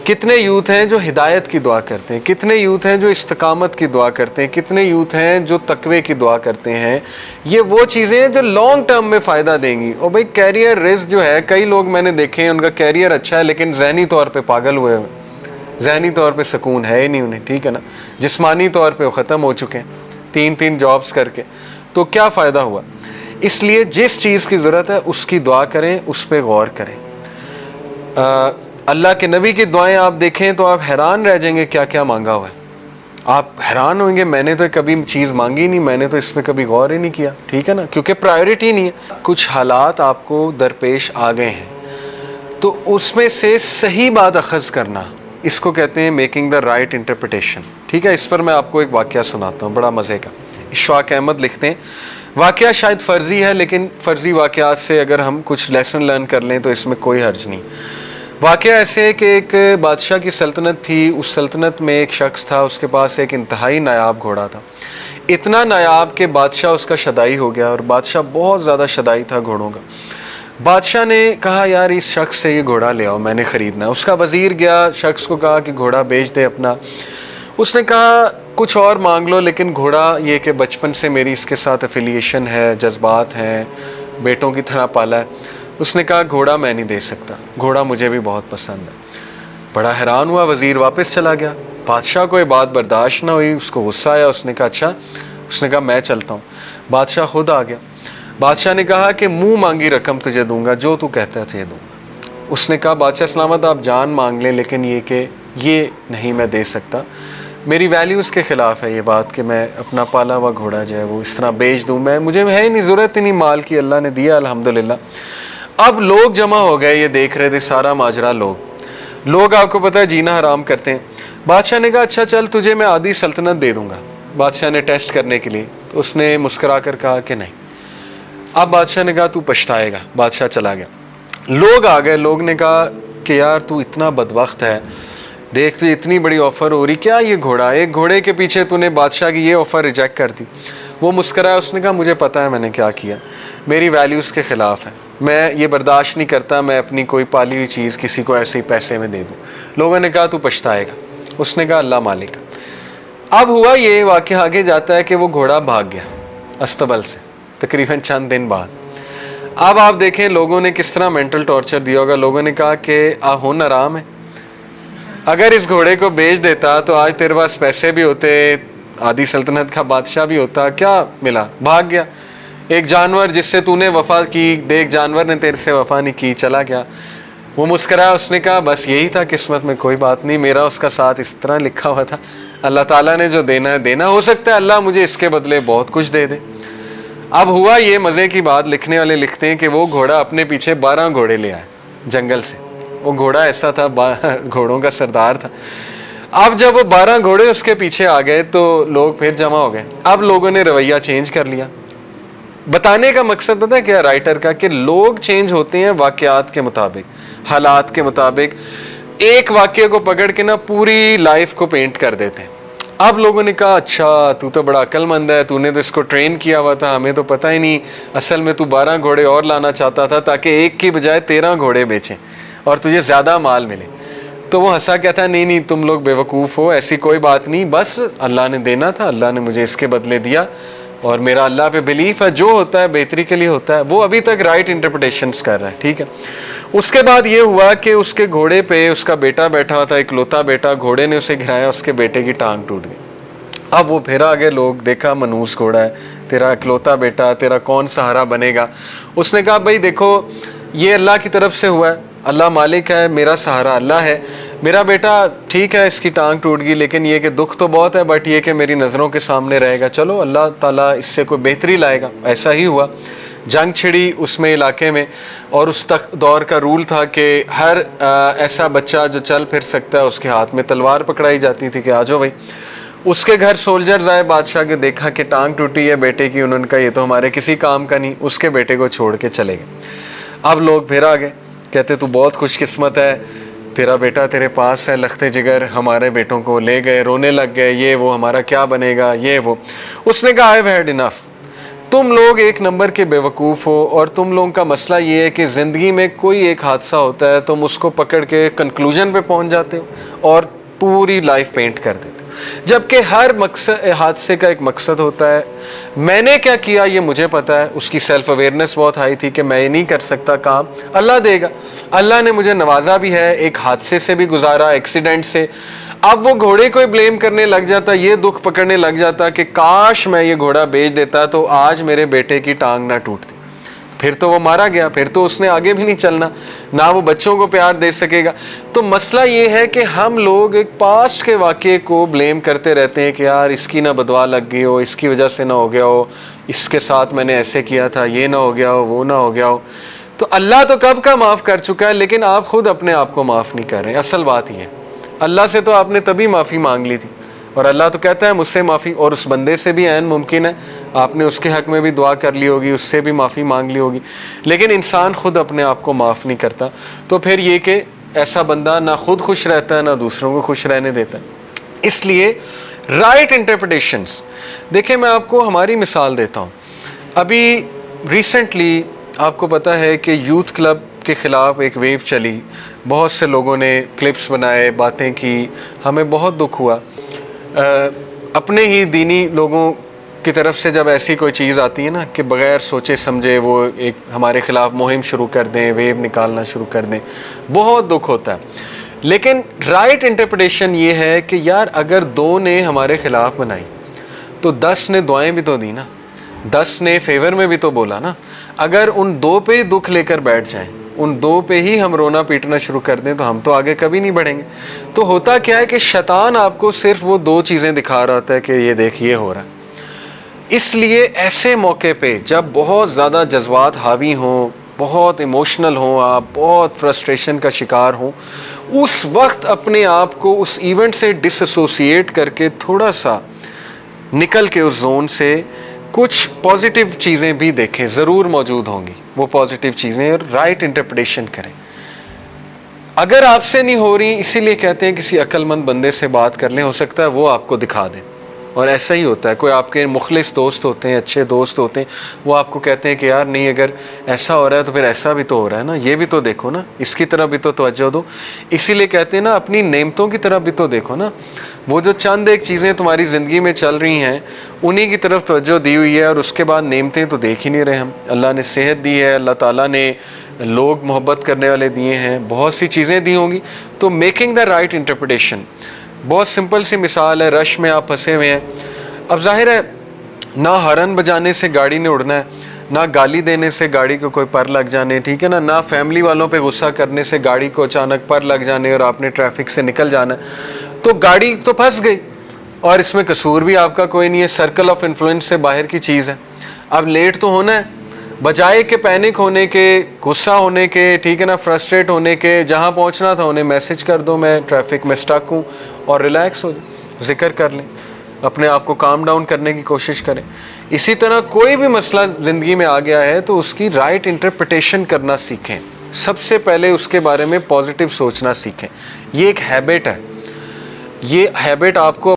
कितने यूथ हैं जो हिदायत की दुआ करते हैं, कितने यूथ हैं जो इस्तकामत की दुआ करते हैं, कितने यूथ हैं जो तकवे की दुआ करते हैं। ये वो चीज़ें हैं जो लॉन्ग टर्म में फ़ायदा देंगी। और भाई कैरियर रिस्क जो है, कई लोग मैंने देखे हैं उनका कैरियर अच्छा है लेकिन जहनी तौर पे पागल हुए हुए, जहनी तौर पे सुकून है ही नहीं उन्हें, ठीक है ना। जिस्मानी तौर पे वो ख़त्म हो चुके हैं 3-3 जॉब्स करके, तो क्या फ़ायदा हुआ। इसलिए जिस चीज़ की ज़रूरत है उसकी दुआ करें, उस पर गौर करें। अल्लाह के नबी की दुआएं आप देखें तो आप हैरान रह जाएंगे क्या क्या मांगा हुआ है। आप हैरान होंगे, मैंने तो कभी चीज़ मांगी नहीं, मैंने तो इस पर कभी गौर ही नहीं किया, ठीक है ना, क्योंकि प्रायोरिटी नहीं है। कुछ हालात आपको दरपेश आ गए हैं तो उसमें से सही बात अखज़ करना, इसको कहते हैं मेकिंग द राइट इंटरप्रिटेशन, ठीक है। इस पर मैं आपको एक वाक़या सुनाता हूँ बड़ा मज़े का। इशफाक अहमद लिखते हैं, वाक़या शायद फ़र्ज़ी है लेकिन फ़र्ज़ी वाक़यात से अगर हम कुछ लेसन लर्न कर लें तो इसमें कोई हर्ज नहीं। वाक़या ऐसे है कि एक बादशाह की सल्तनत थी। उस सल्तनत में एक शख्स था, उसके पास एक इंतहाई नायाब घोड़ा था। इतना नायाब कि बादशाह उसका शदाई हो गया, और बादशाह बहुत ज़्यादा शदाई था घोड़ों का। बादशाह ने कहा यार इस शख्स से ये घोड़ा ले आओ, मैंने ख़रीदना है। उसका वज़ीर गया, शख्स को कहा कि घोड़ा बेच दे अपना। उसने कहा कुछ और मांग लो लेकिन घोड़ा ये कि बचपन से मेरी इसके साथ एफिलिएशन है, जज्बात हैं, बेटों की तरह पाला है। उसने कहा घोड़ा मैं नहीं दे सकता, घोड़ा मुझे भी बहुत पसंद है। बड़ा हैरान हुआ वज़ीर, वापस चला गया। बादशाह को ये बात बर्दाश्त ना हुई, उसको गुस्सा आया। उसने कहा अच्छा, उसने कहा मैं चलता हूँ। बादशाह खुद आ गया। बादशाह ने कहा कि मुँह मांगी रकम तुझे दूंगा, जो तू कहता है तुझे दूंगा। उसने कहा बादशाह सलामत आप जान मांग लें लेकिन ये कि ये नहीं मैं दे सकता, मेरी वैल्यूज़ के ख़िलाफ़ है ये बात कि मैं अपना पाला हुआ घोड़ा जो है वो इस तरह बेच दूँ। मुझे है ही नहीं, ज़रूरत ही नहीं माल की, अल्लाह ने दिया अल्हम्दुलिल्लाह। अब लोग जमा हो गए, ये देख रहे थे सारा माजरा। लोग आपको पता है जीना हराम करते हैं। बादशाह ने कहा अच्छा चल तुझे मैं आधी सल्तनत दे दूंगा। बादशाह ने टेस्ट करने के लिए, तो उसने मुस्करा कर कहा कि नहीं। अब बादशाह ने कहा तू पछताएगा। बादशाह चला गया। लोग आ गए, लोग ने कहा कि यार तू इतना बदबख्त है, देख तुझे इतनी बड़ी ऑफ़र हो रही, क्या ये घोड़ा, एक घोड़े के पीछे तूने बादशाह की ये ऑफ़र रिजेक्ट कर दी। वो मुस्कराया, उसने कहा मुझे पता है मैंने क्या किया, मेरी वैल्यूज़ के ख़िलाफ़ है, मैं ये बर्दाश्त नहीं करता मैं अपनी कोई पाली हुई चीज़ किसी को ऐसे ही पैसे में दे दूँ। लोगों ने कहा तू पछताएगा। उसने कहा अल्लाह मालिक। अब हुआ ये वाक़या आगे जाता है कि वो घोड़ा भाग गया अस्तबल से तकरीबन चंद दिन बाद। अब आप देखें लोगों ने किस तरह मेंटल टॉर्चर दिया होगा। लोगों ने कहा कि होना आराम है, अगर इस घोड़े को बेच देता तो आज तेरे पास पैसे भी होते, आधी सल्तनत का बादशाह भी होता, क्या मिला, भाग गया। एक जानवर जिससे तूने वफा की, देख जानवर ने तेरे से वफा नहीं की, चला गया। वो मुस्कराया, उसने कहा बस यही था किस्मत में, कोई बात नहीं, मेरा उसका साथ इस तरह लिखा हुआ था, अल्लाह ताला ने जो देना है देना, हो सकता है अल्लाह मुझे इसके बदले बहुत कुछ दे दे। अब हुआ ये मज़े की बात, लिखने वाले लिखते हैं कि वो घोड़ा अपने पीछे 12 घोड़े ले आए जंगल से। वो घोड़ा ऐसा था, घोड़ों का सरदार था। अब जब वो 12 घोड़े उसके पीछे आ गए तो लोग फिर जमा हो गए। अब लोगों ने रवैया चेंज कर लिया। बताने का मकसद पता है क्या राइटर का, कि लोग चेंज होते हैं वाक़यात के मुताबिक, हालात के मुताबिक। एक वाक़ये को पकड़ के ना पूरी लाइफ को पेंट कर देते हैं। अब लोगों ने कहा अच्छा तू तो बड़ा अक्लमंद है, तूने तो इसको ट्रेन किया हुआ था, हमें तो पता ही नहीं, असल में तू 12 घोड़े और लाना चाहता था ताकि एक की बजाय 13 घोड़े बेचें और तुझे ज़्यादा माल मिले। तो वो हंसा कहता नहीं नहीं तुम लोग बेवकूफ़ हो, ऐसी कोई बात नहीं, बस अल्लाह ने देना था, अल्लाह ने मुझे इसके बदले दिया और मेरा अल्लाह पे बिलीफ है, जो होता है बेहतरी के लिए होता है। वो अभी तक राइट इंटरप्रिटेशंस कर रहा है, ठीक है। उसके बाद ये हुआ कि उसके घोड़े पे उसका बेटा बैठा हुआ था, इकलौता बेटा, घोड़े ने उसे गिराया, उसके बेटे की टांग टूट गई। अब वो फिर आगे, लोग देखा मनूस घोड़ा है, तेरा इकलौता बेटा, तेरा कौन सहारा बनेगा। उसने कहा भाई देखो ये अल्लाह की तरफ से हुआ है, अल्लाह मालिक है, मेरा सहारा अल्लाह है, मेरा बेटा ठीक है इसकी टांग टूट गई लेकिन ये कि दुख तो बहुत है, बट ये कि मेरी नज़रों के सामने रहेगा, चलो अल्लाह ताला इससे कोई बेहतरी लाएगा। ऐसा ही हुआ। जंग छिड़ी उसमें इलाके में, और उस तक दौर का रूल था कि हर ऐसा बच्चा जो चल फिर सकता है उसके हाथ में तलवार पकड़ाई जाती थी कि आ जाओ भाई। उसके घर सोल्जर्स आए, बादशाह के, देखा कि टांग टूटी है बेटे की, उन्होंने कहा ये तो हमारे किसी काम का नहीं, उसके बेटे को छोड़ के चले गए। अब लोग फिर आ गए, कहते तू बहुत खुशकिस्मत है, तेरा बेटा तेरे पास है, लखते जिगर हमारे बेटों को ले गए, रोने लग गए, ये वो हमारा क्या बनेगा, ये वो। उसने कहा आई हैव हैड इनफ, तुम लोग एक नंबर के बेवकूफ़ हो, और तुम लोगों का मसला ये है कि ज़िंदगी में कोई एक हादसा होता है, तुम उसको पकड़ के कंक्लूजन पे पहुंच जाते हो और पूरी लाइफ पेंट कर देते हो, जबकि हर मकसद हादसे का एक मकसद होता है। मैंने क्या किया ये मुझे पता है, उसकी सेल्फ अवेयरनेस बहुत हाई थी कि मैं ये नहीं कर सकता काम, अल्लाह देगा। अल्लाह ने मुझे नवाजा भी है, एक हादसे से भी गुजारा, एक्सीडेंट से। अब वो घोड़े को ब्लेम करने लग जाता, ये दुख पकड़ने लग जाता कि काश मैं ये घोड़ा बेच देता तो आज मेरे बेटे की टांग ना टूटती। फिर तो वो मारा गया, फिर तो उसने आगे भी नहीं चलना, ना वो बच्चों को प्यार दे सकेगा। तो मसला ये है कि हम लोग एक पास्ट के वाक़े को ब्लेम करते रहते हैं कि यार इसकी ना बदवा लग गई हो, इसकी वजह से ना हो गया हो, इसके साथ मैंने ऐसे किया था, ये ना हो गया हो, वो ना हो गया हो। तो अल्लाह तो कब का माफ़ कर चुका है, लेकिन आप खुद अपने आप को माफ़ नहीं कर रहे। असल बात ये है, अल्लाह से तो आपने तभी माफ़ी मांग ली थी, और अल्लाह तो कहता है मुझसे माफ़ी, और उस बंदे से भी ऐन मुमकिन है आपने उसके हक़ में भी दुआ कर ली होगी, उससे भी माफ़ी मांग ली होगी, लेकिन इंसान खुद अपने आप को माफ़ नहीं करता। तो फिर ये कि ऐसा बंदा ना खुद खुश रहता है ना दूसरों को खुश रहने देता है। इसलिए राइट इंटरप्रिटेशंस, देखिए मैं आपको हमारी मिसाल देता हूँ। अभी रिसेंटली आपको पता है कि यूथ क्लब के ख़िलाफ़ एक वेव चली, बहुत से लोगों ने क्लिप्स बनाए, बातें की, हमें बहुत दुख हुआ। अपने ही दीनी लोगों की तरफ से जब ऐसी कोई चीज़ आती है ना कि बग़ैर सोचे समझे वो एक हमारे ख़िलाफ़ मुहिम शुरू कर दें, वेव निकालना शुरू कर दें, बहुत दुख होता है। लेकिन राइट इंटरप्रिटेशन ये है कि यार अगर 2 ने हमारे ख़िलाफ़ बनाई तो 10 ने दुआएं भी तो दी ना, 10 ने फेवर में भी तो बोला ना। अगर उन 2 पे ही दुख लेकर बैठ जाएं, उन 2 पे ही हम रोना पीटना शुरू कर दें, तो हम तो आगे कभी नहीं बढ़ेंगे। तो होता क्या है कि शैतान आपको सिर्फ वो 2 चीज़ें दिखा रहा होता है कि ये देख ये हो रहा है। इसलिए ऐसे मौके पे जब बहुत ज़्यादा जज्बात हावी हों, बहुत इमोशनल हों, आप बहुत फ्रस्ट्रेशन का शिकार हों, उस वक्त अपने आप को उस इवेंट से डिसएसोसिएट करके थोड़ा सा निकल के उस जोन से कुछ पॉजिटिव चीज़ें भी देखें, ज़रूर मौजूद होंगी वो पॉजिटिव चीज़ें, और राइट इंटरप्रिटेशन करें। अगर आपसे नहीं हो रही, इसीलिए कहते हैं किसी अक्लमंद बंदे से बात कर लें, हो सकता है वो आपको दिखा दें। और ऐसा ही होता है, कोई आपके मुखलिस दोस्त होते हैं, अच्छे दोस्त होते हैं, वो आपको कहते हैं कि यार नहीं, अगर ऐसा हो रहा है तो फिर ऐसा भी तो हो रहा है ना, ये भी तो देखो ना, इसकी तरफ भी तो तवज्जो दो। इसीलिए कहते हैं ना अपनी नेमतों की तरफ भी तो देखो ना, वो जो चंद एक चीज़ें तुम्हारी ज़िंदगी में चल रही हैं उन्हीं की तरफ तवज्जो दी हुई है, और उसके बाद नेमतें तो देख ही नहीं रहे हम। अल्लाह ने सेहत दी है, अल्लाह ताला ने लोग मोहब्बत करने वाले दिए हैं, बहुत सी चीज़ें दी होंगी। तो मेकिंग द राइट इंटरप्रिटेशन, बहुत सिंपल सी मिसाल है, रश में आप फंसे हुए हैं। अब जाहिर है ना हॉर्न बजाने से गाड़ी ने उड़ना है, ना गाली देने से गाड़ी को कोई पर लग जाने, ठीक है ना, ना फैमिली वालों पे गुस्सा करने से गाड़ी को अचानक पर लग जाने और आपने ट्रैफिक से निकल जाना है। तो गाड़ी तो फंस गई, और इसमें कसूर भी आपका कोई नहीं है, सर्कल ऑफ इन्फ्लुएंस से बाहर की चीज़ है। अब लेट तो होना है, बजाय के पैनिक होने के, गुस्सा होने के, ठीक है ना, फ्रस्ट्रेट होने के, जहाँ पहुँचना था उन्हें मैसेज कर दो मैं ट्रैफिक में स्टक हूँ, और रिलैक्स हो जाओ, जिक्र कर लें, अपने आप को काम डाउन करने की कोशिश करें। इसी तरह कोई भी मसला ज़िंदगी में आ गया है तो उसकी राइट इंटरप्रिटेशन करना सीखें। सबसे पहले उसके बारे में पॉजिटिव सोचना सीखें। ये एक हैबिट है, ये हैबिट आपको